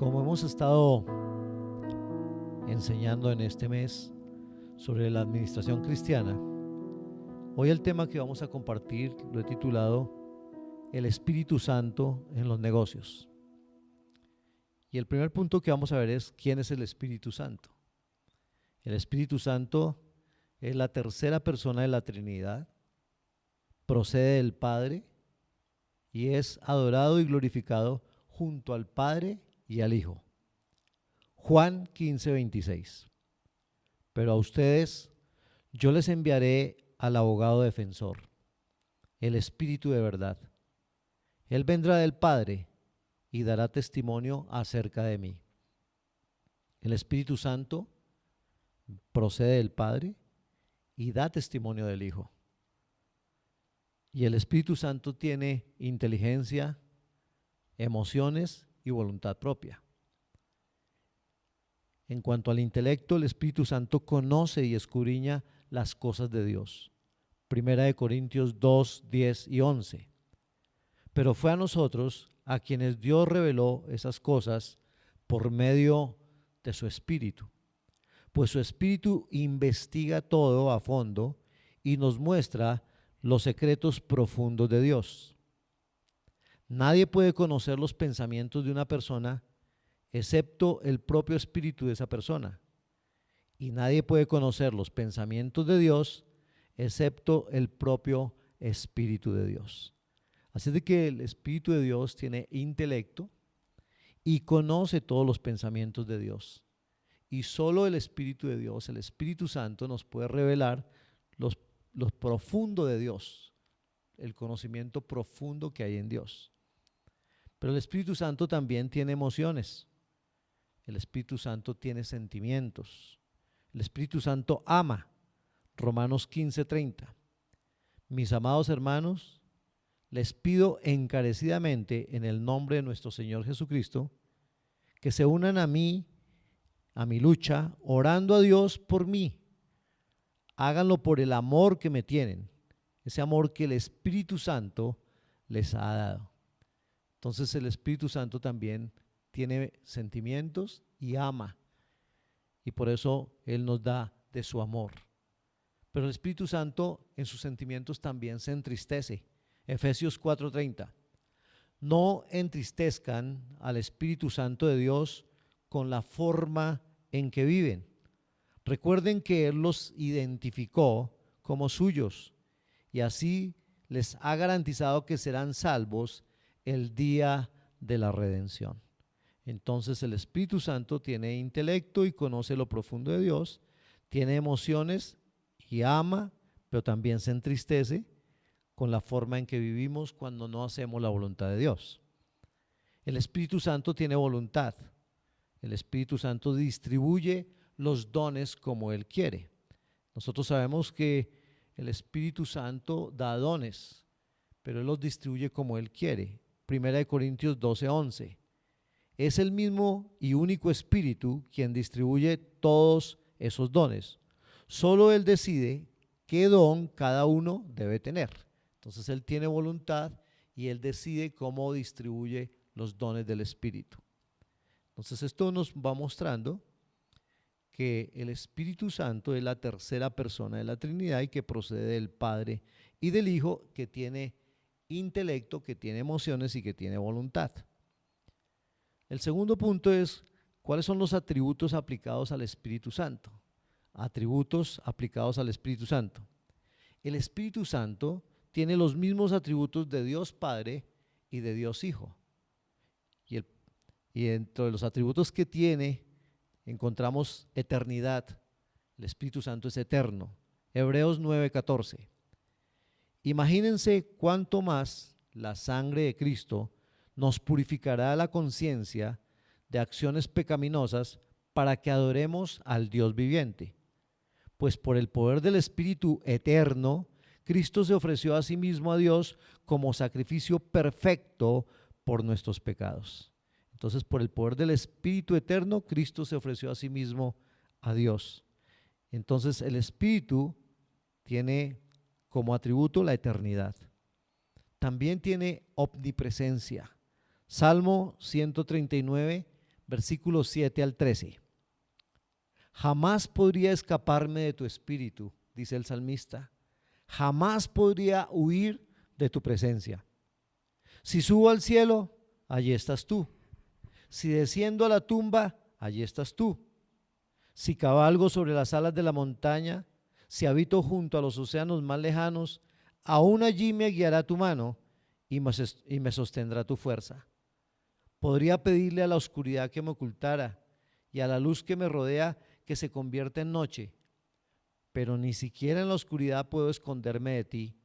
Como hemos estado enseñando en este mes sobre la administración cristiana, hoy el tema que vamos a compartir lo he titulado El Espíritu Santo en los negocios. Y el primer punto que vamos a ver es ¿quién es el Espíritu Santo? El Espíritu Santo es la tercera persona de la Trinidad, procede del Padre y es adorado y glorificado junto al Padre y al Hijo. Juan 15:26. Pero a ustedes yo les enviaré al abogado defensor, el Espíritu de verdad. Él vendrá del Padre y dará testimonio acerca de mí. El Espíritu Santo procede del Padre y da testimonio del Hijo. Y el Espíritu Santo tiene inteligencia, emociones y voluntad propia. En cuanto al intelecto, el Espíritu Santo conoce y escudriña las cosas de Dios. Primera de Corintios 2, 10 y 11. Pero fue a nosotros a quienes Dios reveló esas cosas por medio de su Espíritu. Pues su Espíritu investiga todo a fondo y nos muestra los secretos profundos de Dios. Nadie puede conocer los pensamientos de una persona excepto el propio espíritu de esa persona. Y nadie puede conocer los pensamientos de Dios excepto el propio Espíritu de Dios. Así de que el Espíritu de Dios tiene intelecto y conoce todos los pensamientos de Dios. Y solo el Espíritu de Dios, el Espíritu Santo, nos puede revelar lo profundo de Dios, el conocimiento profundo que hay en Dios. Pero el Espíritu Santo también tiene emociones. El Espíritu Santo tiene sentimientos. El Espíritu Santo ama. Romanos 15:30. Mis amados hermanos, les pido encarecidamente en el nombre de nuestro Señor Jesucristo que se unan a mí, a mi lucha, orando a Dios por mí. Háganlo por el amor que me tienen, ese amor que el Espíritu Santo les ha dado. Entonces el Espíritu Santo también tiene sentimientos y ama. Y por eso Él nos da de su amor. Pero el Espíritu Santo en sus sentimientos también se entristece. Efesios 4:30. No entristezcan al Espíritu Santo de Dios con la forma en que viven. Recuerden que Él los identificó como suyos y así les ha garantizado que serán salvos el día de la redención. Entonces el Espíritu Santo tiene intelecto y conoce lo profundo de Dios, tiene emociones y ama, pero también se entristece con la forma en que vivimos cuando no hacemos la voluntad de Dios. El Espíritu Santo tiene voluntad. El Espíritu Santo distribuye los dones como Él quiere. Nosotros sabemos que el Espíritu Santo da dones, pero Él los distribuye como Él quiere. Primera de Corintios 12:11. Es el mismo y único Espíritu quien distribuye todos esos dones. Solo Él decide qué don cada uno debe tener. Entonces Él tiene voluntad y Él decide cómo distribuye los dones del Espíritu. Entonces esto nos va mostrando que el Espíritu Santo es la tercera persona de la Trinidad y que procede del Padre y del Hijo, que tiene intelecto, que tiene emociones y que tiene voluntad. El segundo punto es, ¿cuáles son los atributos aplicados al Espíritu Santo? Atributos aplicados al Espíritu Santo. El Espíritu Santo tiene los mismos atributos de Dios Padre y de Dios Hijo. Y dentro de los atributos que tiene, encontramos eternidad. El Espíritu Santo es eterno. Hebreos 9:14. Imagínense cuánto más la sangre de Cristo nos purificará la conciencia de acciones pecaminosas para que adoremos al Dios viviente. Pues por el poder del Espíritu eterno, Cristo se ofreció a sí mismo a Dios como sacrificio perfecto por nuestros pecados. Entonces, por el poder del Espíritu eterno, Cristo se ofreció a sí mismo a Dios. Entonces, el Espíritu tiene como atributo la eternidad. También tiene omnipresencia. Salmo 139, versículos 7 al 13. Jamás podría escaparme de tu espíritu, dice el salmista. Jamás podría huir de tu presencia. Si subo al cielo, allí estás tú. Si desciendo a la tumba, allí estás tú. Si cabalgo sobre las alas de la montaña, si habito junto a los océanos más lejanos, aún allí me guiará tu mano y me sostendrá tu fuerza. Podría pedirle a la oscuridad que me ocultara y a la luz que me rodea que se convierta en noche, pero ni siquiera en la oscuridad puedo esconderme de ti.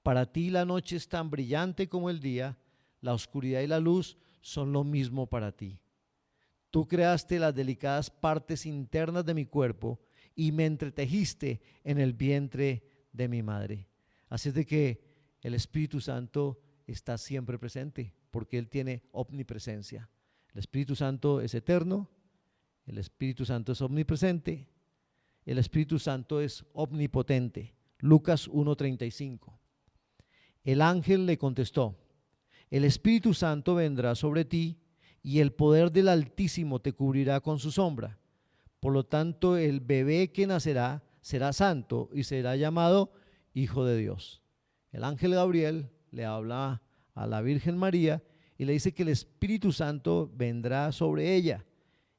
Para ti la noche es tan brillante como el día, la oscuridad y la luz son lo mismo para ti. Tú creaste las delicadas partes internas de mi cuerpo y me entretejiste en el vientre de mi madre. Así es de que el Espíritu Santo está siempre presente, porque Él tiene omnipresencia. El Espíritu Santo es eterno, el Espíritu Santo es omnipresente, el Espíritu Santo es omnipotente. Lucas 1:35. El ángel le contestó: el Espíritu Santo vendrá sobre ti y el poder del Altísimo te cubrirá con su sombra. Por lo tanto, el bebé que nacerá será santo y será llamado Hijo de Dios. El ángel Gabriel le habla a la Virgen María y le dice que el Espíritu Santo vendrá sobre ella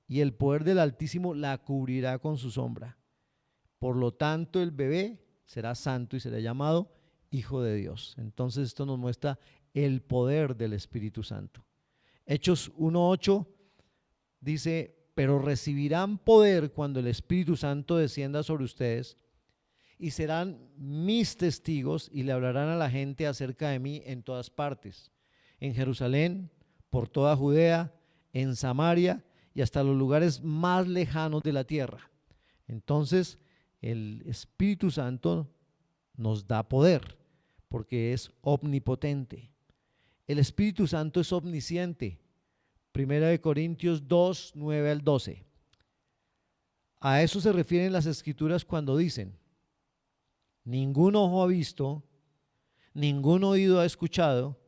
y el poder del Altísimo la cubrirá con su sombra. Por lo tanto, el bebé será santo y será llamado Hijo de Dios. Entonces esto nos muestra el poder del Espíritu Santo. Hechos 1:8 dice: pero recibirán poder cuando el Espíritu Santo descienda sobre ustedes y serán mis testigos y le hablarán a la gente acerca de mí en todas partes, en Jerusalén, por toda Judea, en Samaria y hasta los lugares más lejanos de la tierra. Entonces el Espíritu Santo nos da poder porque es omnipotente. El Espíritu Santo es omnisciente. Primera de Corintios 2, 9 al 12. A eso se refieren las Escrituras cuando dicen: ningún ojo ha visto, ningún oído ha escuchado,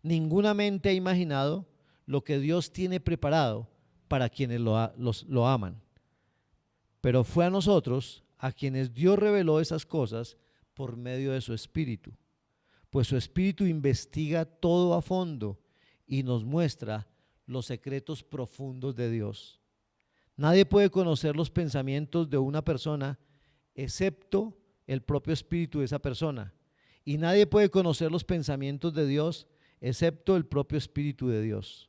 ninguna mente ha imaginado lo que Dios tiene preparado para quienes lo aman. Pero fue a nosotros a quienes Dios reveló esas cosas por medio de su Espíritu, pues su Espíritu investiga todo a fondo y nos muestra los secretos profundos de Dios. Nadie puede conocer los pensamientos de una persona excepto el propio espíritu de esa persona, y nadie puede conocer los pensamientos de Dios excepto el propio Espíritu de Dios.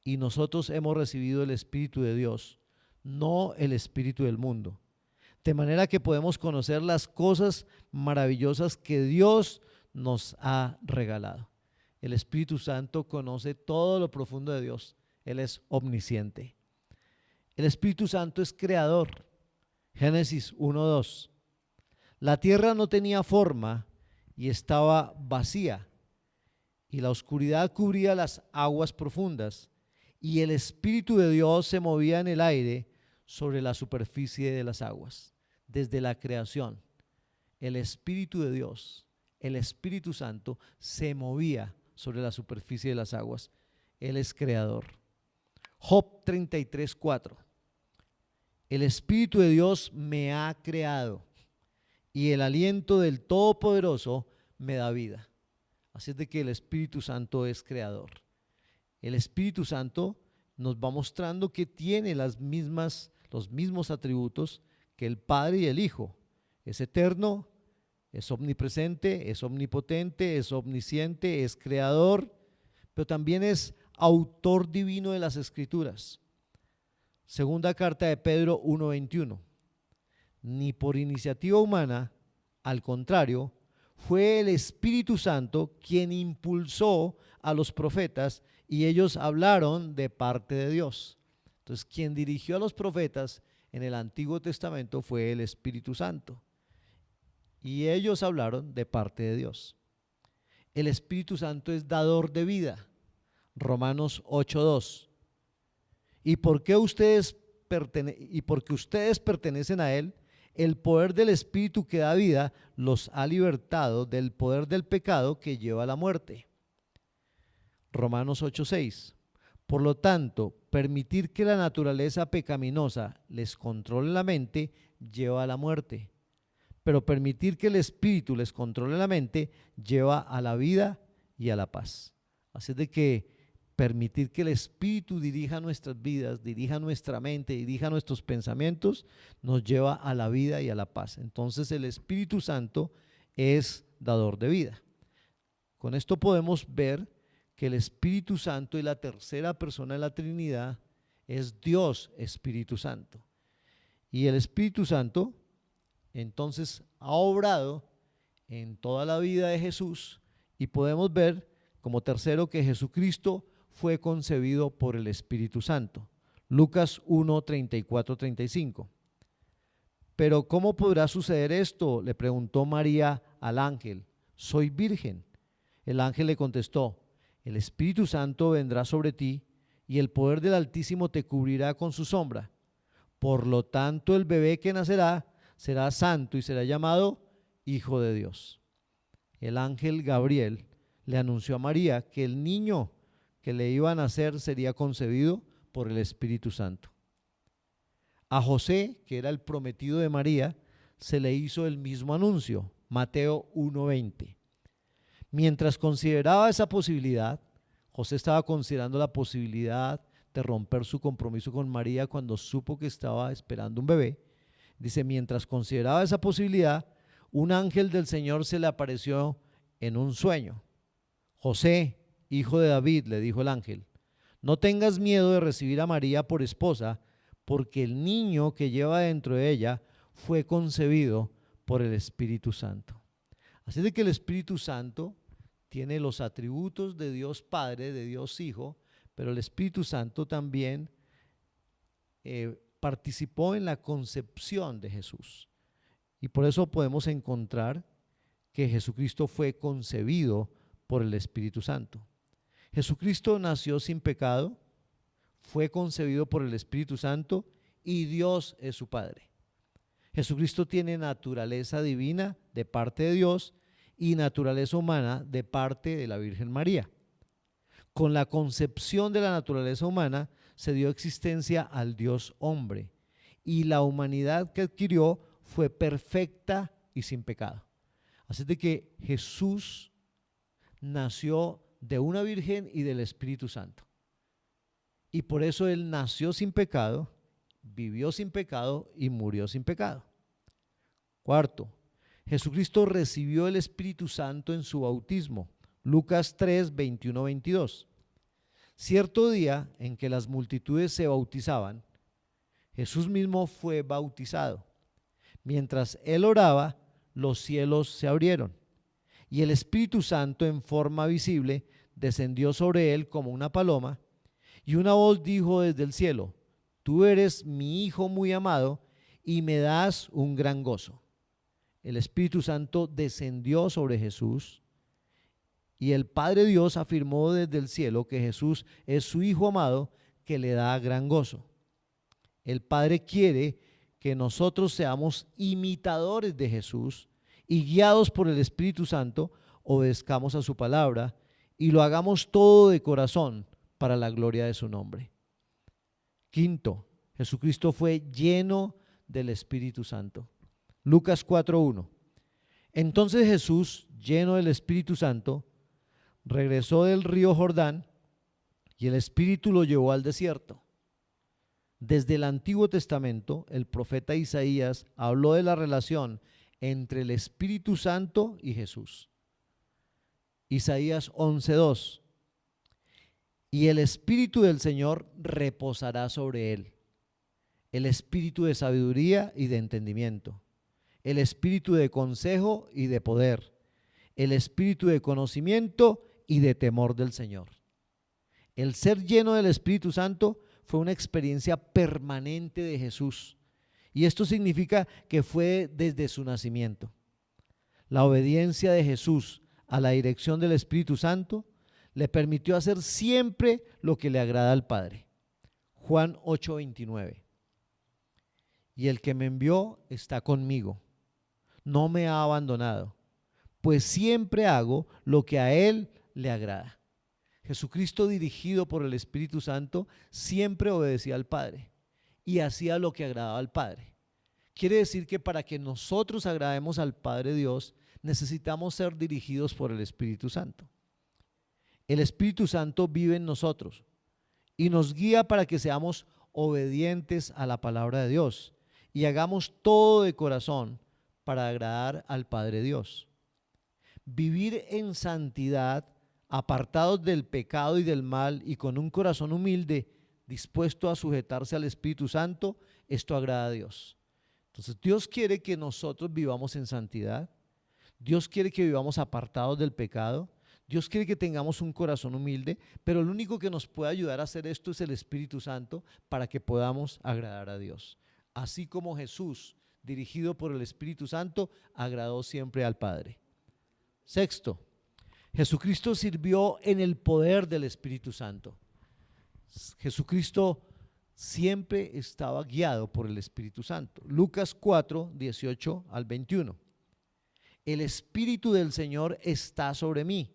Y nosotros hemos recibido el Espíritu de Dios, no el espíritu del mundo, de manera que podemos conocer las cosas maravillosas que Dios nos ha regalado. El Espíritu Santo conoce todo lo profundo de Dios. Él es omnisciente. El Espíritu Santo es creador. Génesis 1:2. La tierra no tenía forma y estaba vacía, y la oscuridad cubría las aguas profundas, y el Espíritu de Dios se movía en el aire sobre la superficie de las aguas. Desde la creación, el Espíritu de Dios, el Espíritu Santo, se movía sobre la superficie de las aguas. Él es creador. Job 33:4. El Espíritu de Dios me ha creado y el aliento del Todopoderoso me da vida. Así es de que el Espíritu Santo es creador. El Espíritu Santo nos va mostrando que tiene los mismos atributos que el Padre y el Hijo. Es eterno, es omnipresente, es omnipotente, es omnisciente, es creador, pero también es autor divino de las Escrituras. Segunda carta de Pedro 1:21. Ni por iniciativa humana, al contrario, fue el Espíritu Santo quien impulsó a los profetas y ellos hablaron de parte de Dios. Entonces, quien dirigió a los profetas en el Antiguo Testamento fue el Espíritu Santo. Y ellos hablaron de parte de Dios. El Espíritu Santo es dador de vida. Romanos 8:2. Y porque ustedes pertenecen a Él, el poder del Espíritu que da vida los ha libertado del poder del pecado que lleva a la muerte. Romanos 8:6. Por lo tanto, permitir que la naturaleza pecaminosa les controle la mente lleva a la muerte, pero permitir que el espíritu les controle la mente lleva a la vida y a la paz. Así es de que permitir que el espíritu dirija nuestras vidas, dirija nuestra mente, dirija nuestros pensamientos, nos lleva a la vida y a la paz. Entonces el Espíritu Santo es dador de vida. Con esto podemos ver que el Espíritu Santo y la tercera persona de la Trinidad es Dios Espíritu Santo. Y el Espíritu Santo entonces ha obrado en toda la vida de Jesús, y podemos ver como tercero que Jesucristo fue concebido por el Espíritu Santo. Lucas 1, 34, 35. Pero ¿cómo podrá suceder esto?, le preguntó María al ángel. Soy virgen. El ángel le contestó: el Espíritu Santo vendrá sobre ti y el poder del Altísimo te cubrirá con su sombra. Por lo tanto, el bebé que nacerá será santo y será llamado Hijo de Dios. El ángel Gabriel le anunció a María que el niño que le iba a nacer sería concebido por el Espíritu Santo. A José, que era el prometido de María, se le hizo el mismo anuncio, Mateo 1:20. Mientras consideraba esa posibilidad, José estaba considerando la posibilidad de romper su compromiso con María cuando supo que estaba esperando un bebé. Dice, mientras consideraba esa posibilidad, un ángel del Señor se le apareció en un sueño. José, hijo de David, le dijo el ángel, no tengas miedo de recibir a María por esposa, porque el niño que lleva dentro de ella fue concebido por el Espíritu Santo. Así de que el Espíritu Santo tiene los atributos de Dios Padre, de Dios Hijo, pero el Espíritu Santo también participó en la concepción de Jesús. Y por eso podemos encontrar que Jesucristo fue concebido por el Espíritu Santo. Jesucristo nació sin pecado, fue concebido por el Espíritu Santo y Dios es su Padre. Jesucristo tiene naturaleza divina de parte de Dios y naturaleza humana de parte de la Virgen María. Con la concepción de la naturaleza humana se dio existencia al Dios hombre, y la humanidad que adquirió fue perfecta y sin pecado. Así de que Jesús nació de una virgen y del Espíritu Santo. Y por eso Él nació sin pecado, vivió sin pecado y murió sin pecado. Cuarto, Jesucristo recibió el Espíritu Santo en su bautismo. Lucas 3, 21, 22. Cierto día en que las multitudes se bautizaban, Jesús mismo fue bautizado. Mientras Él oraba, los cielos se abrieron y el Espíritu Santo en forma visible descendió sobre Él como una paloma, y una voz dijo desde el cielo: tú eres mi Hijo muy amado y me das un gran gozo. El Espíritu Santo descendió sobre Jesús y el Padre Dios afirmó desde el cielo que Jesús es su Hijo amado que le da gran gozo. El Padre quiere que nosotros seamos imitadores de Jesús y guiados por el Espíritu Santo obedezcamos a su palabra y lo hagamos todo de corazón para la gloria de su nombre. Quinto, Jesucristo fue lleno del Espíritu Santo. Lucas 4:1. Entonces Jesús, lleno del Espíritu Santo, regresó del río Jordán y el Espíritu lo llevó al desierto. Desde el Antiguo Testamento, el profeta Isaías habló de la relación entre el Espíritu Santo y Jesús. Isaías 11:2. Y el Espíritu del Señor reposará sobre él, el Espíritu de sabiduría y de entendimiento, el Espíritu de consejo y de poder, el Espíritu de conocimiento y de temor del Señor. El ser lleno del Espíritu Santo fue una experiencia permanente de Jesús, y esto significa que fue desde su nacimiento. La obediencia de Jesús a la dirección del Espíritu Santo le permitió hacer siempre lo que le agrada al Padre. Juan 8:29. Y el que me envió está conmigo, no me ha abandonado, pues siempre hago lo que a él le agrada. Jesucristo, dirigido por el Espíritu Santo, siempre obedecía al Padre y hacía lo que agradaba al Padre. Quiere decir que para que nosotros agrademos al Padre Dios, necesitamos ser dirigidos por el Espíritu Santo. El Espíritu Santo vive en nosotros y nos guía para que seamos obedientes a la palabra de Dios y hagamos todo de corazón para agradar al Padre Dios. Vivir en santidad, apartados del pecado y del mal y con un corazón humilde, dispuesto a sujetarse al Espíritu Santo, esto agrada a Dios. Entonces Dios quiere que nosotros vivamos en santidad, Dios quiere que vivamos apartados del pecado, Dios quiere que tengamos un corazón humilde, pero el único que nos puede ayudar a hacer esto es el Espíritu Santo para que podamos agradar a Dios. Así como Jesús, dirigido por el Espíritu Santo, agradó siempre al Padre. Sexto, Jesucristo sirvió en el poder del Espíritu Santo. Jesucristo siempre estaba guiado por el Espíritu Santo. Lucas 4, 18 al 21. El Espíritu del Señor está sobre mí,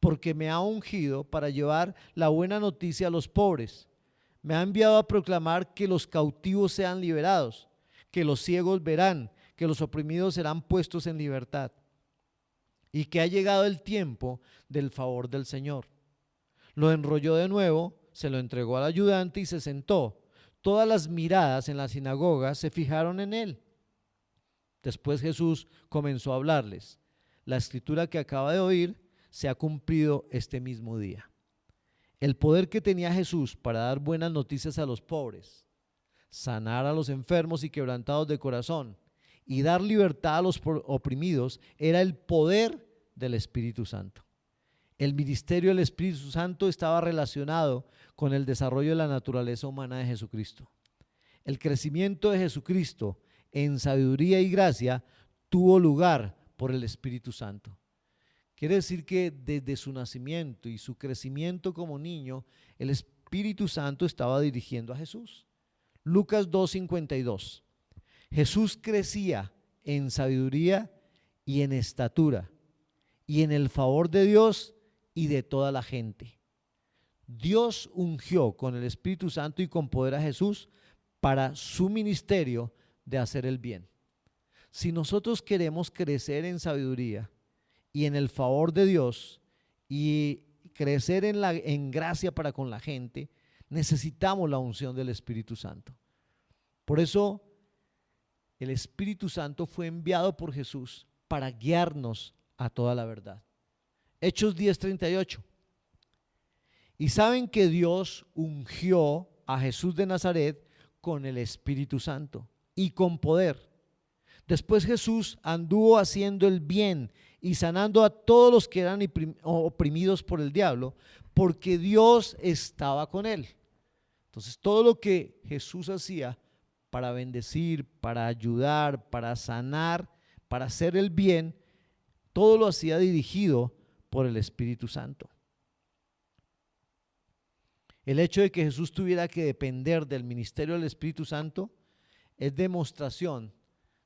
porque me ha ungido para llevar la buena noticia a los pobres. Me ha enviado a proclamar que los cautivos sean liberados, que los ciegos verán, que los oprimidos serán puestos en libertad, y que ha llegado el tiempo del favor del Señor. Lo enrolló de nuevo, se lo entregó al ayudante y se sentó. Todas las miradas en la sinagoga se fijaron en él. Después Jesús comenzó a hablarles. La escritura que acaba de oír se ha cumplido este mismo día. El poder que tenía Jesús para dar buenas noticias a los pobres, sanar a los enfermos y quebrantados de corazón y dar libertad a los oprimidos era el poder del Espíritu Santo. El ministerio del Espíritu Santo estaba relacionado con el desarrollo de la naturaleza humana de Jesucristo. El crecimiento de Jesucristo en sabiduría y gracia tuvo lugar por el Espíritu Santo. Quiere decir que desde su nacimiento y su crecimiento como niño, el Espíritu Santo estaba dirigiendo a Jesús. Lucas 2:52. Jesús crecía en sabiduría y en estatura y en el favor de Dios y de toda la gente. Dios ungió con el Espíritu Santo y con poder a Jesús para su ministerio de hacer el bien. Si nosotros queremos crecer en sabiduría y en el favor de Dios y crecer en gracia para con la gente, necesitamos la unción del Espíritu Santo. Por eso el Espíritu Santo fue enviado por Jesús para guiarnos a toda la verdad. Hechos 10:38. Y saben que Dios ungió a Jesús de Nazaret con el Espíritu Santo y con poder. Después Jesús anduvo haciendo el bien y sanando a todos los que eran oprimidos por el diablo, porque Dios estaba con él. Entonces todo lo que Jesús hacía para bendecir, para ayudar, para sanar, para hacer el bien, todo lo hacía dirigido por el Espíritu Santo. El hecho de que Jesús tuviera que depender del ministerio del Espíritu Santo es demostración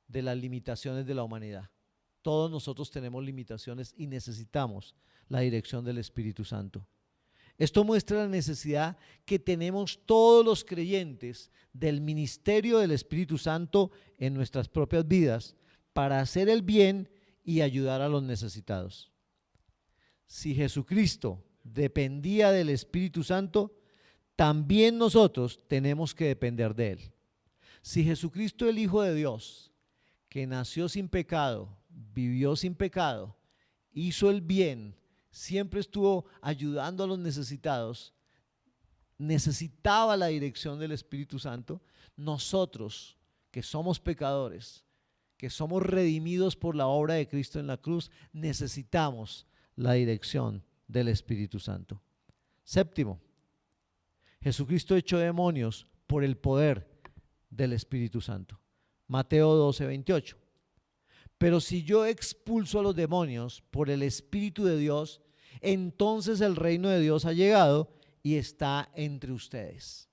de las limitaciones de la humanidad. Todos nosotros tenemos limitaciones y necesitamos la dirección del Espíritu Santo. Esto muestra la necesidad que tenemos todos los creyentes del ministerio del Espíritu Santo en nuestras propias vidas para hacer el bien y ayudar a los necesitados. Si Jesucristo dependía del Espíritu Santo, también nosotros tenemos que depender de Él. Si Jesucristo, el Hijo de Dios, que nació sin pecado, vivió sin pecado, hizo el bien, siempre estuvo ayudando a los necesitados, necesitaba la dirección del Espíritu Santo, nosotros que somos pecadores, que somos redimidos por la obra de Cristo en la cruz, necesitamos la dirección del Espíritu Santo. Séptimo, Jesucristo echó demonios por el poder del Espíritu Santo. Mateo 12:28. Pero si yo expulso a los demonios por el Espíritu de Dios, entonces el reino de Dios ha llegado y está entre ustedes.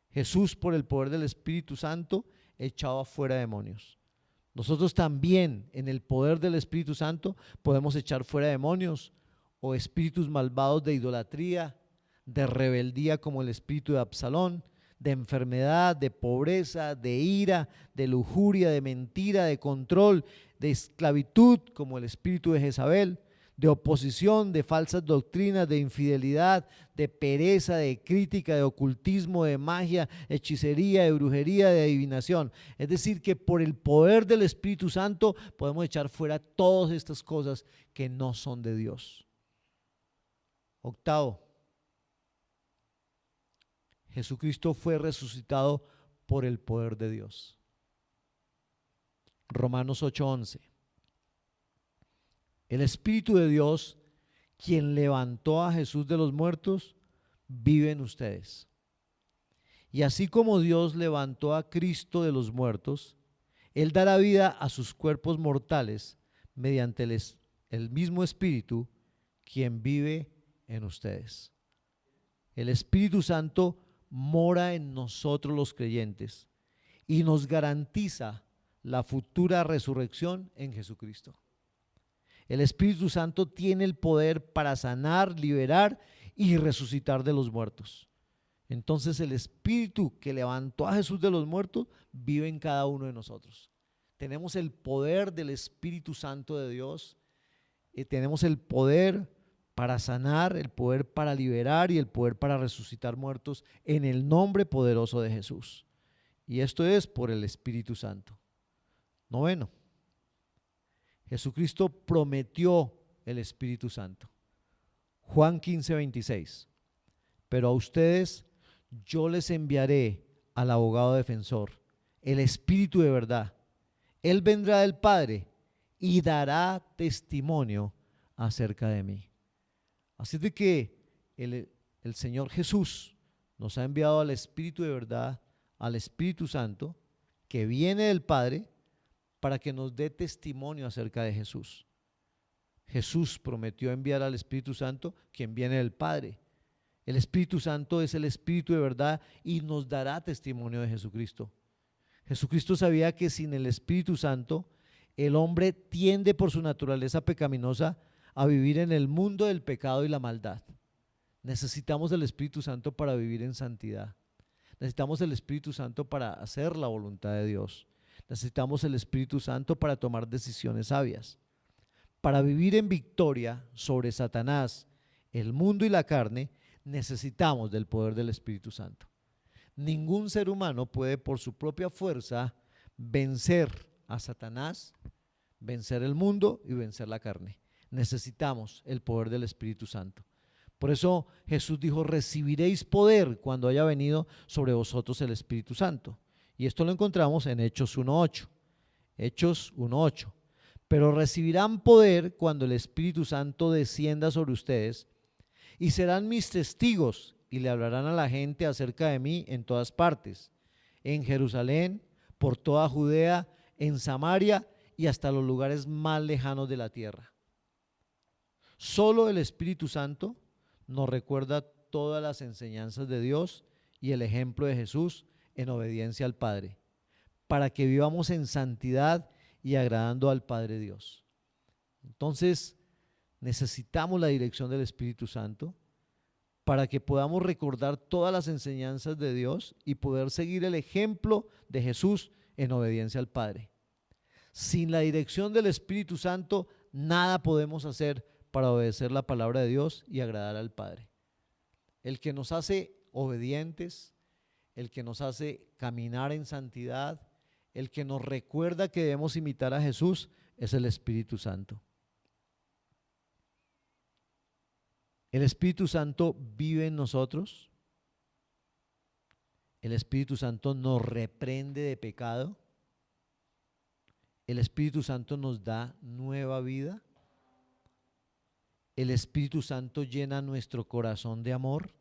Jesús, por el poder del Espíritu Santo, echaba fuera demonios. Nosotros también, en el poder del Espíritu Santo, podemos echar fuera demonios o espíritus malvados de idolatría, de rebeldía como el espíritu de Absalón, de enfermedad, de pobreza, de ira, de lujuria, de mentira, de control, de esclavitud como el espíritu de Jezabel, de oposición, de falsas doctrinas, de infidelidad, de pereza, de crítica, de ocultismo, de magia, hechicería, de brujería, de adivinación. Es decir, que por el poder del Espíritu Santo podemos echar fuera todas estas cosas que no son de Dios. Octavo, Jesucristo fue resucitado por el poder de Dios. Romanos 8:11. El Espíritu de Dios, quien levantó a Jesús de los muertos, vive en ustedes. Y así como Dios levantó a Cristo de los muertos, Él dará vida a sus cuerpos mortales mediante el mismo Espíritu, quien vive en ustedes. El Espíritu Santo mora en nosotros los creyentes y nos garantiza la futura resurrección en Jesucristo. El Espíritu Santo tiene el poder para sanar, liberar y resucitar de los muertos. Entonces el Espíritu que levantó a Jesús de los muertos vive en cada uno de nosotros. Tenemos el poder del Espíritu Santo de Dios, tenemos el poder para sanar, el poder para liberar y el poder para resucitar muertos en el nombre poderoso de Jesús. Y esto es por el Espíritu Santo. Noveno, Jesucristo prometió el Espíritu Santo. Juan 15:26. Pero a ustedes yo les enviaré al abogado defensor, el Espíritu de verdad. Él vendrá del Padre y dará testimonio acerca de mí. Así de que el Señor Jesús nos ha enviado al Espíritu de verdad, al Espíritu Santo, que viene del Padre, para que nos dé testimonio acerca de Jesús. Jesús prometió enviar al Espíritu Santo, quien viene del Padre. El Espíritu Santo es el Espíritu de verdad y nos dará testimonio de Jesucristo. Jesucristo sabía que sin el Espíritu Santo, el hombre tiende por su naturaleza pecaminosa a vivir en el mundo del pecado y la maldad. Necesitamos el Espíritu Santo para vivir en santidad. Necesitamos el Espíritu Santo para hacer la voluntad de Dios. Necesitamos el Espíritu Santo para tomar decisiones sabias. Para vivir en victoria sobre Satanás, el mundo y la carne, necesitamos del poder del Espíritu Santo. Ningún ser humano puede por su propia fuerza vencer a Satanás, vencer el mundo y vencer la carne. Necesitamos el poder del Espíritu Santo. Por eso Jesús dijo: recibiréis poder cuando haya venido sobre vosotros el Espíritu Santo. Y esto lo encontramos en Hechos 1:8. Hechos 1:8. Pero recibirán poder cuando el Espíritu Santo descienda sobre ustedes y serán mis testigos y le hablarán a la gente acerca de mí en todas partes, en Jerusalén, por toda Judea, en Samaria y hasta los lugares más lejanos de la tierra. Solo el Espíritu Santo nos recuerda todas las enseñanzas de Dios y el ejemplo de Jesús en obediencia al Padre, para que vivamos en santidad y agradando al Padre Dios. Entonces, necesitamos la dirección del Espíritu Santo para que podamos recordar todas las enseñanzas de Dios y poder seguir el ejemplo de Jesús en obediencia al Padre. Sin la dirección del Espíritu Santo, nada podemos hacer para obedecer la palabra de Dios y agradar al Padre. El que nos hace obedientes, el que nos hace caminar en santidad, el que nos recuerda que debemos imitar a Jesús, es el Espíritu Santo. El Espíritu Santo vive en nosotros. El Espíritu Santo nos reprende de pecado. El Espíritu Santo nos da nueva vida. El Espíritu Santo llena nuestro corazón de amor.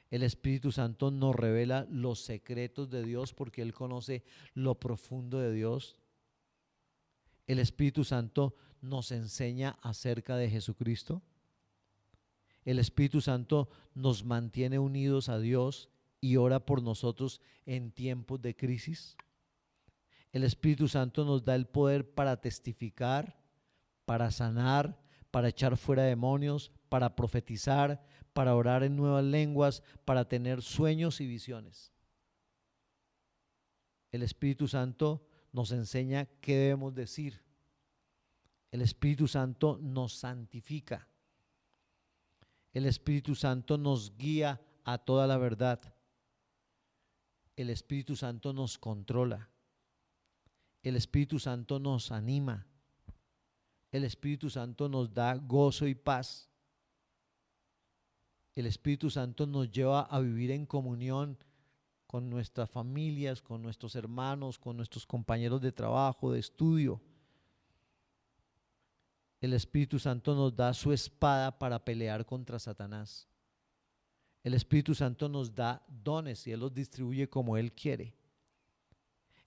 El Espíritu Santo nos revela los secretos de Dios porque Él conoce lo profundo de Dios. El Espíritu Santo nos enseña acerca de Jesucristo. El Espíritu Santo nos mantiene unidos a Dios y ora por nosotros en tiempos de crisis. El Espíritu Santo nos da el poder para testificar, para sanar, para echar fuera demonios, para profetizar, para orar en nuevas lenguas, para tener sueños y visiones. El Espíritu Santo nos enseña qué debemos decir. El Espíritu Santo nos santifica. El Espíritu Santo nos guía a toda la verdad. El Espíritu Santo nos controla. El Espíritu Santo nos anima. El Espíritu Santo nos da gozo y paz. El Espíritu Santo nos lleva a vivir en comunión con nuestras familias, con nuestros hermanos, con nuestros compañeros de trabajo, de estudio. El Espíritu Santo nos da su espada para pelear contra Satanás. El Espíritu Santo nos da dones y Él los distribuye como Él quiere.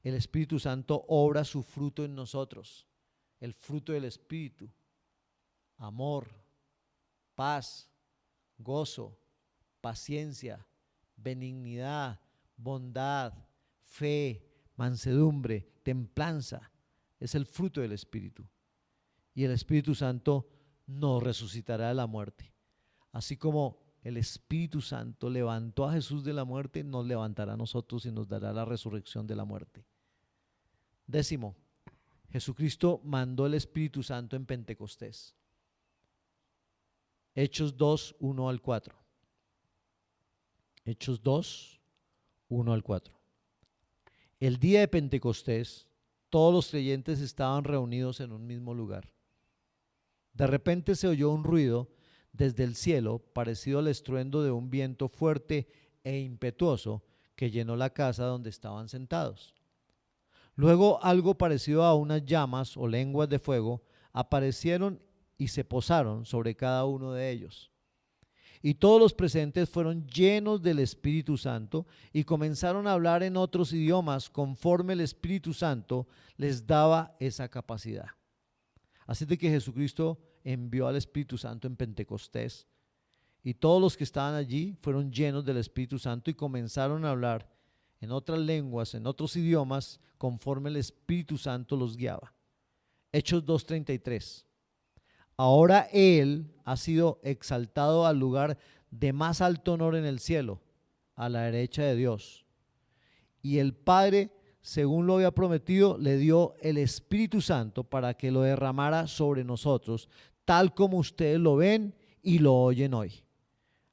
El Espíritu Santo obra su fruto en nosotros, el fruto del Espíritu: amor, paz, gozo, paciencia, benignidad, bondad, fe, mansedumbre, templanza. Es el fruto del Espíritu. Y el Espíritu Santo nos resucitará de la muerte. Así como el Espíritu Santo levantó a Jesús de la muerte, nos levantará a nosotros y nos dará la resurrección de la muerte. 10. Jesucristo mandó el Espíritu Santo en Pentecostés. Hechos 2, 1 al 4. Hechos 2, 1 al 4. El día de Pentecostés, todos los creyentes estaban reunidos en un mismo lugar. De repente se oyó un ruido desde el cielo, parecido al estruendo de un viento fuerte e impetuoso que llenó la casa donde estaban sentados. Luego algo parecido a unas llamas o lenguas de fuego aparecieron y se posaron sobre cada uno de ellos. Y todos los presentes fueron llenos del Espíritu Santo y comenzaron a hablar en otros idiomas conforme el Espíritu Santo les daba esa capacidad. Así de que Jesucristo envió al Espíritu Santo en Pentecostés y todos los que estaban allí fueron llenos del Espíritu Santo y comenzaron a hablar en otras lenguas, en otros idiomas, conforme el Espíritu Santo los guiaba. Hechos 2:33. Ahora Él ha sido exaltado al lugar de más alto honor en el cielo, a la derecha de Dios. Y el Padre, según lo había prometido, le dio el Espíritu Santo para que lo derramara sobre nosotros, tal como ustedes lo ven y lo oyen hoy.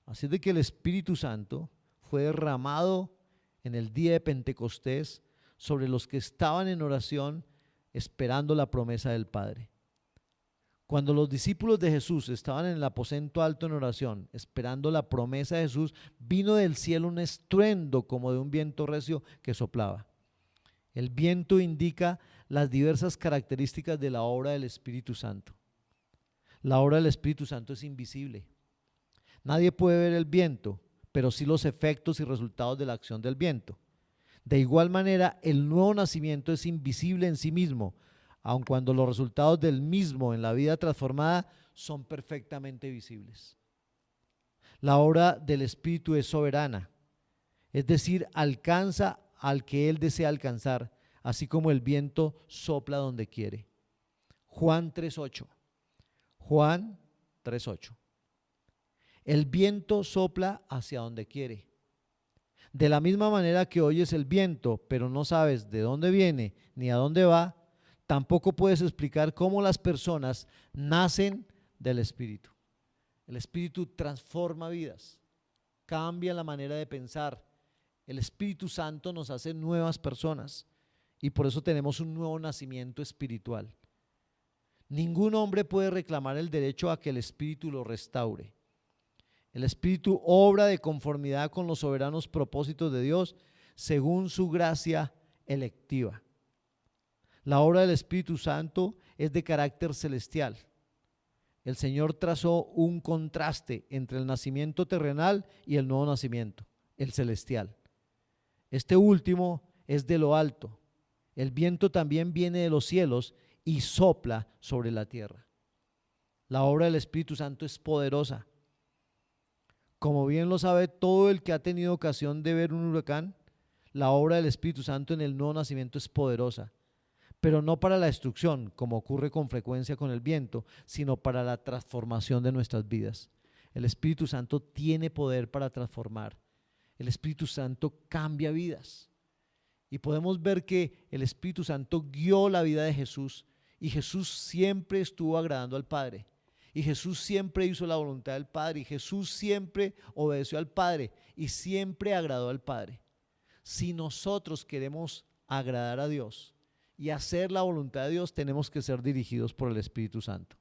Así de que el Espíritu Santo fue derramado en el día de Pentecostés sobre los que estaban en oración esperando la promesa del Padre. Cuando los discípulos de Jesús estaban en el aposento alto en oración, esperando la promesa de Jesús, vino del cielo un estruendo como de un viento recio que soplaba. El viento indica las diversas características de la obra del Espíritu Santo. La obra del Espíritu Santo es invisible. Nadie puede ver el viento, pero sí los efectos y resultados de la acción del viento. De igual manera, el nuevo nacimiento es invisible en sí mismo, aun cuando los resultados del mismo en la vida transformada son perfectamente visibles. La obra del Espíritu es soberana, es decir, alcanza al que Él desea alcanzar, así como el viento sopla donde quiere. Juan 3:8. Juan 3:8. El viento sopla hacia donde quiere. De la misma manera que oyes el viento, pero no sabes de dónde viene ni a dónde va, tampoco puedes explicar cómo las personas nacen del Espíritu. El Espíritu transforma vidas, cambia la manera de pensar. El Espíritu Santo nos hace nuevas personas y por eso tenemos un nuevo nacimiento espiritual. Ningún hombre puede reclamar el derecho a que el Espíritu lo restaure. El Espíritu obra de conformidad con los soberanos propósitos de Dios según su gracia electiva. La obra del Espíritu Santo es de carácter celestial. El Señor trazó un contraste entre el nacimiento terrenal y el nuevo nacimiento, el celestial. Este último es de lo alto. El viento también viene de los cielos y sopla sobre la tierra. La obra del Espíritu Santo es poderosa. Como bien lo sabe todo el que ha tenido ocasión de ver un huracán, la obra del Espíritu Santo en el nuevo nacimiento es poderosa. pero no para la destrucción, como ocurre con frecuencia con el viento, sino para la transformación de nuestras vidas. El Espíritu Santo tiene poder para transformar. El Espíritu Santo cambia vidas. Y podemos ver que el Espíritu Santo guió la vida de Jesús y Jesús siempre estuvo agradando al Padre. Y Jesús siempre hizo la voluntad del Padre y Jesús siempre obedeció al Padre y siempre agradó al Padre. Si nosotros queremos agradar a Dios y hacer la voluntad de Dios, tenemos que ser dirigidos por el Espíritu Santo.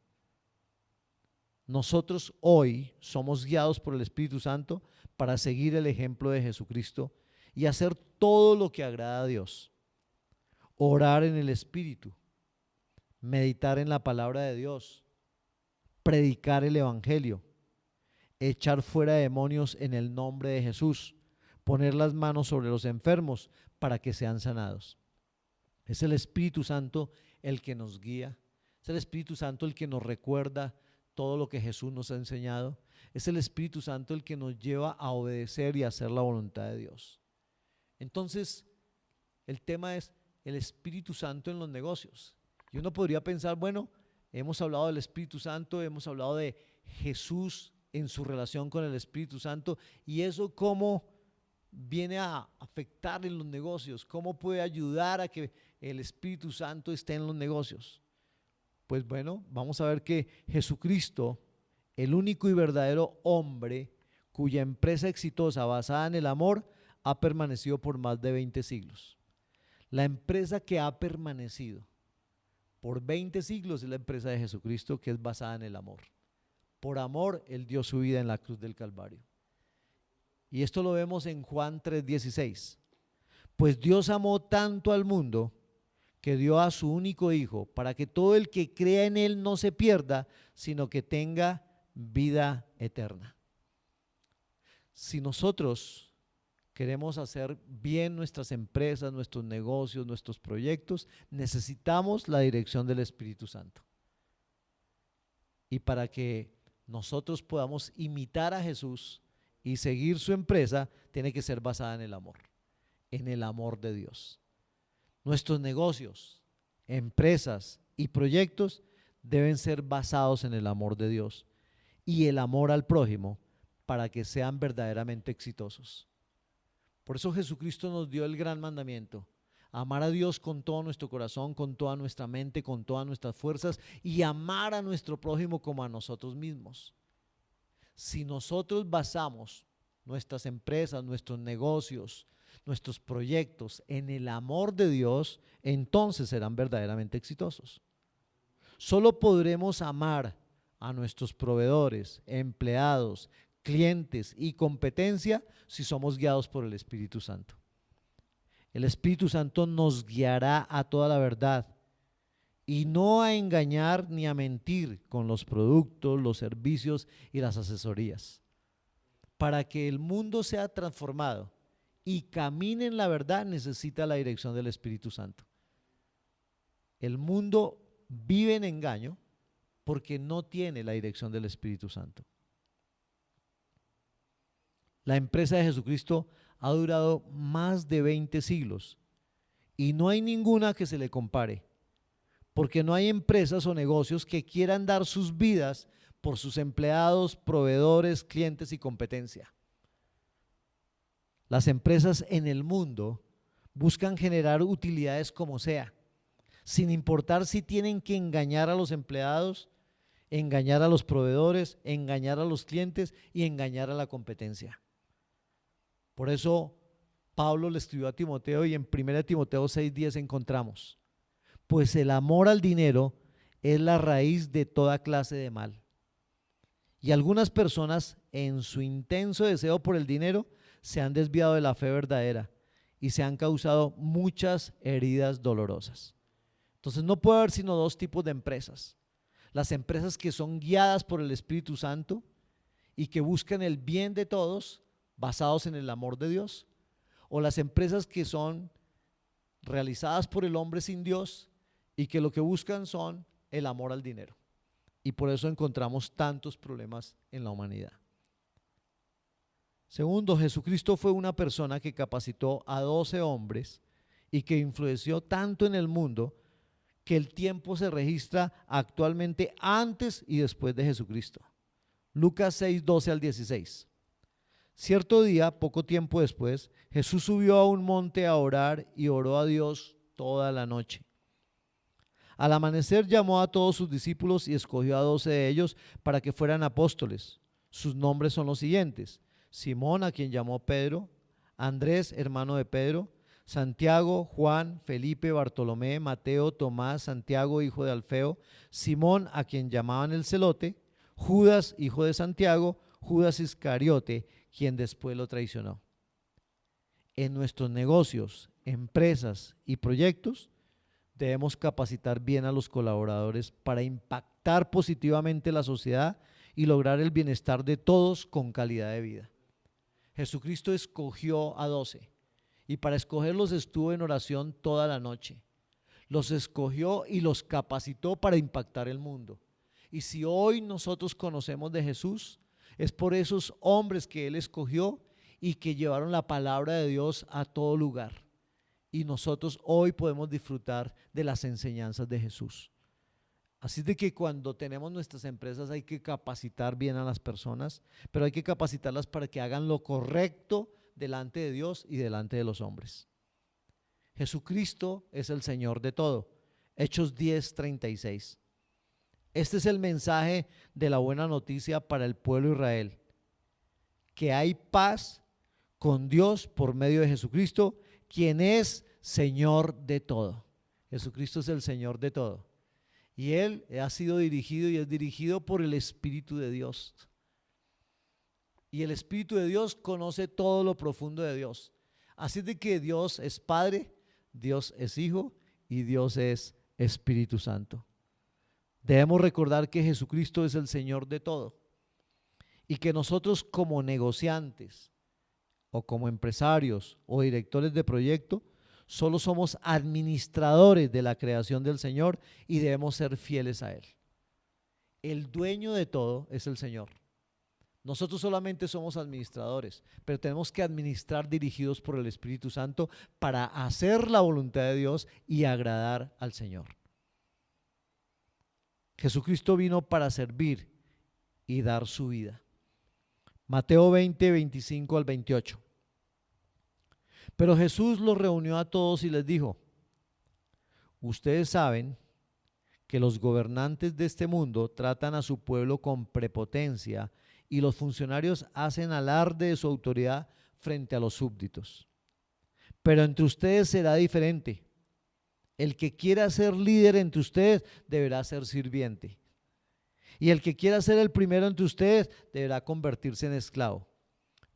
Nosotros hoy somos guiados por el Espíritu Santo para seguir el ejemplo de Jesucristo y hacer todo lo que agrada a Dios. Orar en el Espíritu, meditar en la palabra de Dios, predicar el Evangelio, echar fuera demonios en el nombre de Jesús, poner las manos sobre los enfermos para que sean sanados. Es el Espíritu Santo el que nos guía, es el Espíritu Santo el que nos recuerda todo lo que Jesús nos ha enseñado, es el Espíritu Santo el que nos lleva a obedecer y a hacer la voluntad de Dios. Entonces, el tema es el Espíritu Santo en los negocios. Y uno podría pensar, bueno, hemos hablado del Espíritu Santo, hemos hablado de Jesús en su relación con el Espíritu Santo y eso cómo viene a afectar en los negocios, cómo puede ayudar a que el Espíritu Santo esté en los negocios. Pues bueno, vamos a ver que Jesucristo, el único y verdadero hombre cuya empresa exitosa basada en el amor ha permanecido por más de 20 siglos. La empresa que ha permanecido por 20 siglos es la empresa de Jesucristo, que es basada en el amor. Por amor, Él dio su vida en la cruz del Calvario. Y esto lo vemos en Juan 3:16. Pues Dios amó tanto al mundo que dio a su único Hijo para que todo el que crea en Él no se pierda, sino que tenga vida eterna. Si nosotros queremos hacer bien nuestras empresas, nuestros negocios, nuestros proyectos, necesitamos la dirección del Espíritu Santo. Y para que nosotros podamos imitar a Jesús y seguir su empresa, tiene que ser basada en el amor de Dios. Nuestros negocios, empresas y proyectos deben ser basados en el amor de Dios y el amor al prójimo para que sean verdaderamente exitosos. Por eso Jesucristo nos dio el gran mandamiento: amar a Dios con todo nuestro corazón, con toda nuestra mente, con todas nuestras fuerzas y amar a nuestro prójimo como a nosotros mismos. Si nosotros basamos nuestras empresas, nuestros negocios, nuestros proyectos en el amor de Dios, entonces serán verdaderamente exitosos. Solo podremos amar a nuestros proveedores, empleados, clientes y competencia si somos guiados por el Espíritu Santo. El Espíritu Santo nos guiará a toda la verdad y no a engañar ni a mentir con los productos, los servicios y las asesorías. Para que el mundo sea transformado y camine en la verdad, necesita la dirección del Espíritu Santo. El mundo vive en engaño porque no tiene la dirección del Espíritu Santo. La empresa de Jesucristo ha durado más de 20 siglos y no hay ninguna que se le compare, porque no hay empresas o negocios que quieran dar sus vidas por sus empleados, proveedores, clientes y competencia. Las empresas en el mundo buscan generar utilidades como sea, sin importar si tienen que engañar a los empleados, engañar a los proveedores, engañar a los clientes y engañar a la competencia. Por eso Pablo le escribió a Timoteo y en 1 Timoteo 6:10 encontramos: pues el amor al dinero es la raíz de toda clase de mal. Y algunas personas, en su intenso deseo por el dinero, se han desviado de la fe verdadera y se han causado muchas heridas dolorosas. Entonces no puede haber sino dos tipos de empresas: las empresas que son guiadas por el Espíritu Santo y que buscan el bien de todos basados en el amor de Dios, o las empresas que son realizadas por el hombre sin Dios y que lo que buscan son el amor al dinero. Y por eso encontramos tantos problemas en la humanidad. Segundo, Jesucristo fue una persona que capacitó a 12 hombres y que influenció tanto en el mundo que el tiempo se registra actualmente antes y después de Jesucristo. Lucas 6, 12 al 16. Cierto día, poco tiempo después, Jesús subió a un monte a orar y oró a Dios toda la noche. Al amanecer llamó a todos sus discípulos y escogió a 12 de ellos para que fueran apóstoles. Sus nombres son los siguientes: Simón, a quien llamó Pedro; Andrés, hermano de Pedro; Santiago, Juan, Felipe, Bartolomé, Mateo, Tomás, Santiago, hijo de Alfeo; Simón, a quien llamaban el Celote; Judas, hijo de Santiago; Judas Iscariote, quien después lo traicionó. En nuestros negocios, empresas y proyectos, debemos capacitar bien a los colaboradores para impactar positivamente la sociedad y lograr el bienestar de todos con calidad de vida. Jesucristo escogió a 12 y para escogerlos estuvo en oración toda la noche. Los escogió y los capacitó para impactar el mundo. Y si hoy nosotros conocemos de Jesús, es por esos hombres que Él escogió y que llevaron la palabra de Dios a todo lugar. Y nosotros hoy podemos disfrutar de las enseñanzas de Jesús. Así de que cuando tenemos nuestras empresas hay que capacitar bien a las personas, pero hay que capacitarlas para que hagan lo correcto delante de Dios y delante de los hombres. Jesucristo es el Señor de todo. Hechos 10:36. Este es el mensaje de la buena noticia para el pueblo de Israel: que hay paz con Dios por medio de Jesucristo, quien es Señor de todo. Jesucristo es el Señor de todo. Y Él ha sido dirigido y es dirigido por el Espíritu de Dios. Y el Espíritu de Dios conoce todo lo profundo de Dios. Así de que Dios es Padre, Dios es Hijo y Dios es Espíritu Santo. Debemos recordar que Jesucristo es el Señor de todo y que nosotros como negociantes o como empresarios o directores de proyecto solo somos administradores de la creación del Señor y debemos ser fieles a Él. El dueño de todo es el Señor. Nosotros solamente somos administradores, pero tenemos que administrar dirigidos por el Espíritu Santo para hacer la voluntad de Dios y agradar al Señor. Jesucristo vino para servir y dar su vida. Mateo 20, 25 al 28. Pero Jesús los reunió a todos y les dijo: ustedes saben que los gobernantes de este mundo tratan a su pueblo con prepotencia y los funcionarios hacen alarde de su autoridad frente a los súbditos. Pero entre ustedes será diferente. El que quiera ser líder entre ustedes deberá ser sirviente. Y el que quiera ser el primero entre ustedes deberá convertirse en esclavo.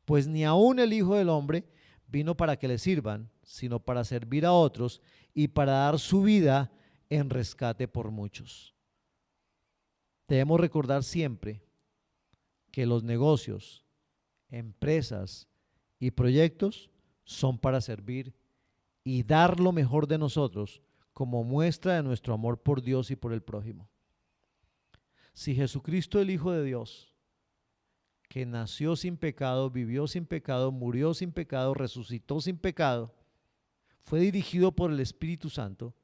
Pues ni aun el Hijo del Hombre vino para que le sirvan, sino para servir a otros y para dar su vida en rescate por muchos. Debemos recordar siempre que los negocios, empresas y proyectos son para servir y dar lo mejor de nosotros como muestra de nuestro amor por Dios y por el prójimo. Si Jesucristo, el Hijo de Dios, que nació sin pecado, vivió sin pecado, murió sin pecado, resucitó sin pecado, fue dirigido por el Espíritu Santo,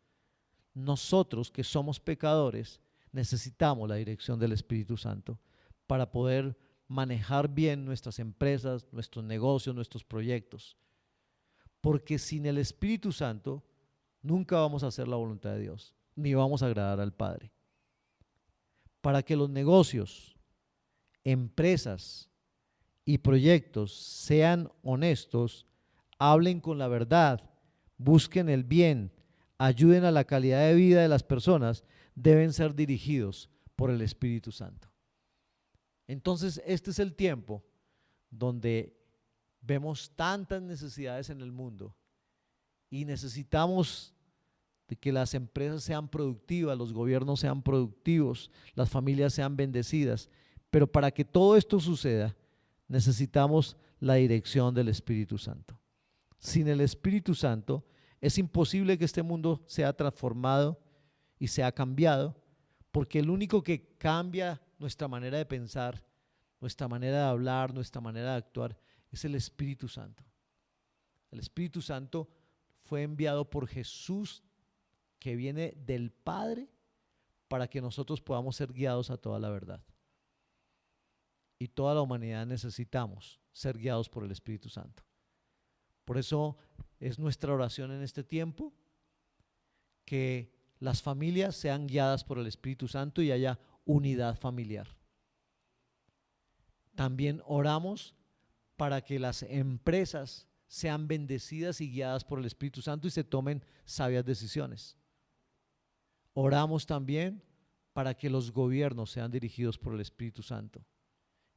nosotros que somos pecadores necesitamos la dirección del Espíritu Santo para poder manejar bien nuestras empresas, nuestros negocios, nuestros proyectos. Porque sin el Espíritu Santo nunca vamos a hacer la voluntad de Dios, ni vamos a agradar al Padre. Para que los negocios, empresas y proyectos sean honestos, hablen con la verdad, busquen el bien, ayuden a la calidad de vida de las personas, deben ser dirigidos por el Espíritu Santo. Entonces, este es el tiempo donde vemos tantas necesidades en el mundo y necesitamos de que las empresas sean productivas, los gobiernos sean productivos, las familias sean bendecidas. Pero para que todo esto suceda, necesitamos la dirección del Espíritu Santo. Sin el Espíritu Santo, es imposible que este mundo sea transformado y sea cambiado, porque el único que cambia nuestra manera de pensar, nuestra manera de hablar, nuestra manera de actuar, es el Espíritu Santo. El Espíritu Santo fue enviado por Jesús que viene del Padre para que nosotros podamos ser guiados a toda la verdad. Y toda la humanidad necesitamos ser guiados por el Espíritu Santo. Por eso es nuestra oración en este tiempo que las familias sean guiadas por el Espíritu Santo y haya unidad familiar. También oramos para que las empresas sean bendecidas y guiadas por el Espíritu Santo y se tomen sabias decisiones. Oramos también para que los gobiernos sean dirigidos por el Espíritu Santo.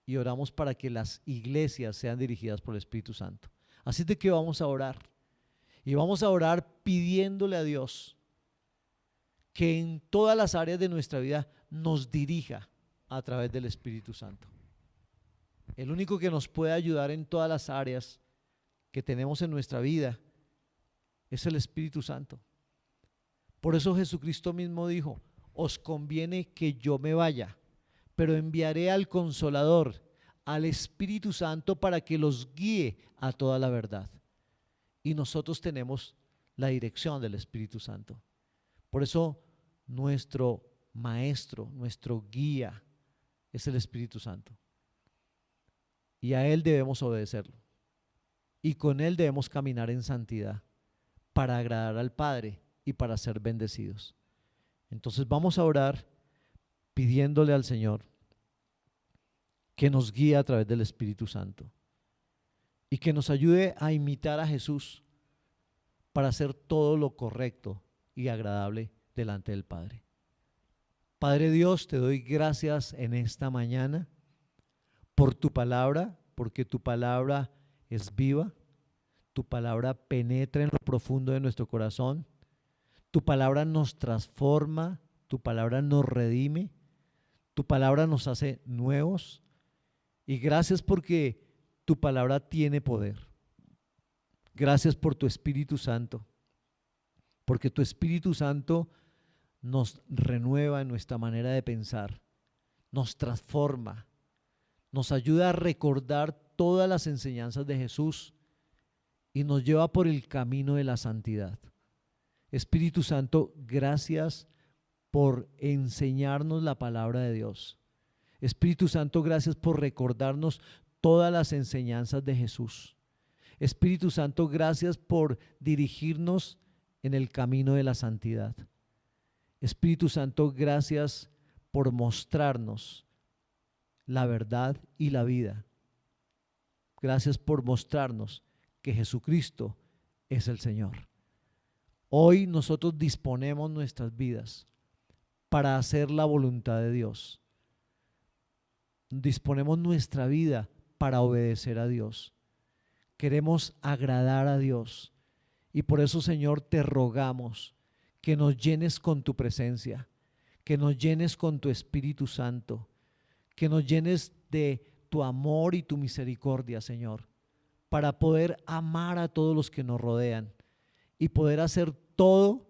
Y oramos para que las iglesias sean dirigidas por el Espíritu Santo. Así de que vamos a orar. Y vamos a orar pidiéndole a Dios que en todas las áreas de nuestra vida nos dirija a través del Espíritu Santo. El único que nos puede ayudar en todas las áreas que tenemos en nuestra vida es el Espíritu Santo. Por eso Jesucristo mismo dijo: os conviene que yo me vaya, pero enviaré al Consolador, al Espíritu Santo, para que los guíe a toda la verdad. Y nosotros tenemos la dirección del Espíritu Santo. Por eso nuestro maestro, nuestro guía es el Espíritu Santo. Y a Él debemos obedecerlo. Y con Él debemos caminar en santidad para agradar al Padre y para ser bendecidos. Entonces vamos a orar pidiéndole al Señor que nos guíe a través del Espíritu Santo y que nos ayude a imitar a Jesús para hacer todo lo correcto y agradable delante del Padre. Padre Dios, te doy gracias en esta mañana por tu palabra, porque tu palabra es viva, tu palabra penetra en lo profundo de nuestro corazón, tu palabra nos transforma, tu palabra nos redime, tu palabra nos hace nuevos. Y gracias porque tu palabra tiene poder. Gracias por tu Espíritu Santo, porque tu Espíritu Santo nos renueva en nuestra manera de pensar, nos transforma, nos ayuda a recordar todas las enseñanzas de Jesús y nos lleva por el camino de la santidad. Espíritu Santo, gracias por enseñarnos la palabra de Dios. Espíritu Santo, gracias por recordarnos todas las enseñanzas de Jesús. Espíritu Santo, gracias por dirigirnos en el camino de la santidad. Espíritu Santo, gracias por mostrarnos la verdad y la vida. Gracias por mostrarnos que Jesucristo es el Señor. Hoy nosotros disponemos nuestras vidas para hacer la voluntad de Dios. Disponemos nuestra vida para obedecer a Dios. Queremos agradar a Dios y por eso, Señor, te rogamos que nos llenes con tu presencia, que nos llenes con tu Espíritu Santo, que nos llenes de tu amor y tu misericordia, Señor, para poder amar a todos los que nos rodean y poder hacer todo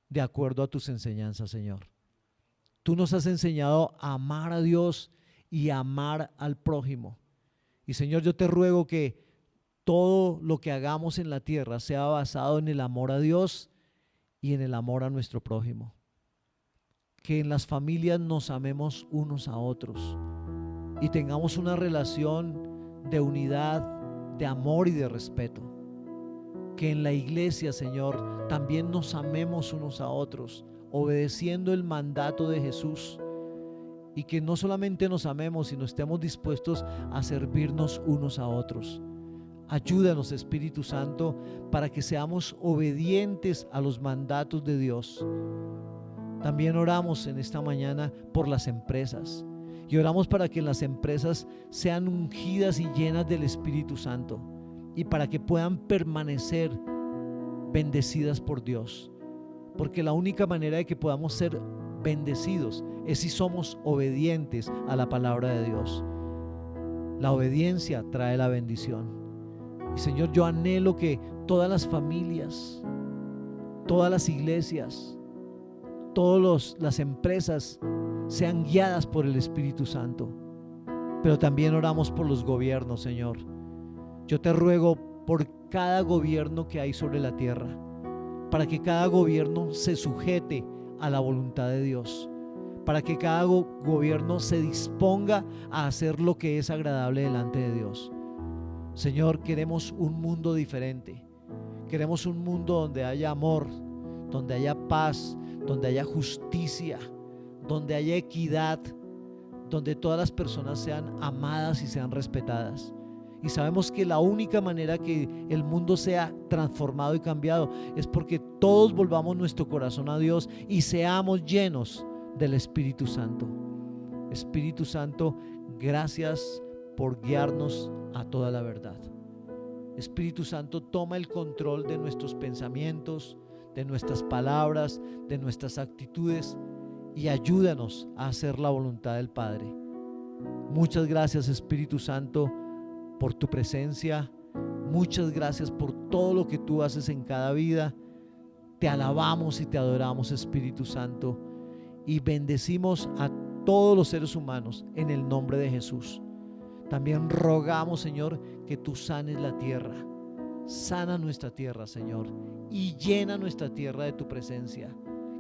de acuerdo a tus enseñanzas, Señor. Tú nos has enseñado a amar a Dios y a amar al prójimo. Y Señor, yo te ruego que todo lo que hagamos en la tierra sea basado en el amor a Dios y en el amor a nuestro prójimo. Que en las familias nos amemos unos a otros y tengamos una relación de unidad, de amor y de respeto. Que en la iglesia, Señor, también nos amemos unos a otros, obedeciendo el mandato de Jesús. Y que no solamente nos amemos, sino estemos dispuestos a servirnos unos a otros. Ayúdanos, Espíritu Santo, para que seamos obedientes a los mandatos de Dios. También oramos en esta mañana por las empresas y oramos para que las empresas sean ungidas y llenas del Espíritu Santo y para que puedan permanecer bendecidas por Dios, porque la única manera de que podamos ser bendecidos es si somos obedientes a la palabra de Dios. La obediencia trae la bendición. Y Señor, yo anhelo que todas las familias, todas las iglesias, todas las empresas sean guiadas por el Espíritu Santo. Pero también oramos por los gobiernos, Señor. Yo te ruego por cada gobierno que hay sobre la tierra, para que cada gobierno se sujete a la voluntad de Dios, para que cada gobierno se disponga a hacer lo que es agradable delante de Dios. Señor, queremos un mundo diferente. Queremos un mundo donde haya amor, donde haya paz, donde haya justicia, donde haya equidad, donde todas las personas sean amadas y sean respetadas. Y sabemos que la única manera que el mundo sea transformado y cambiado es porque todos volvamos nuestro corazón a Dios y seamos llenos del Espíritu Santo. Espíritu Santo, gracias por guiarnos a toda la verdad. Espíritu Santo, toma el control de nuestros pensamientos, de nuestras palabras, de nuestras actitudes y ayúdanos a hacer la voluntad del Padre. Muchas gracias, Espíritu Santo, por tu presencia. Muchas gracias por todo lo que tú haces en cada vida. Te alabamos y te adoramos, Espíritu Santo, y bendecimos a todos los seres humanos en el nombre de Jesús. También rogamos, Señor, que tú sanes la tierra. Sana nuestra tierra, Señor, y llena nuestra tierra de tu presencia.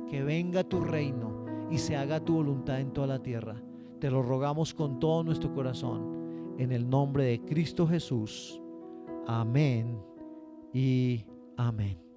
Que venga tu reino y se haga tu voluntad en toda la tierra. Te lo rogamos con todo nuestro corazón, en el nombre de Cristo Jesús. Amén y amén.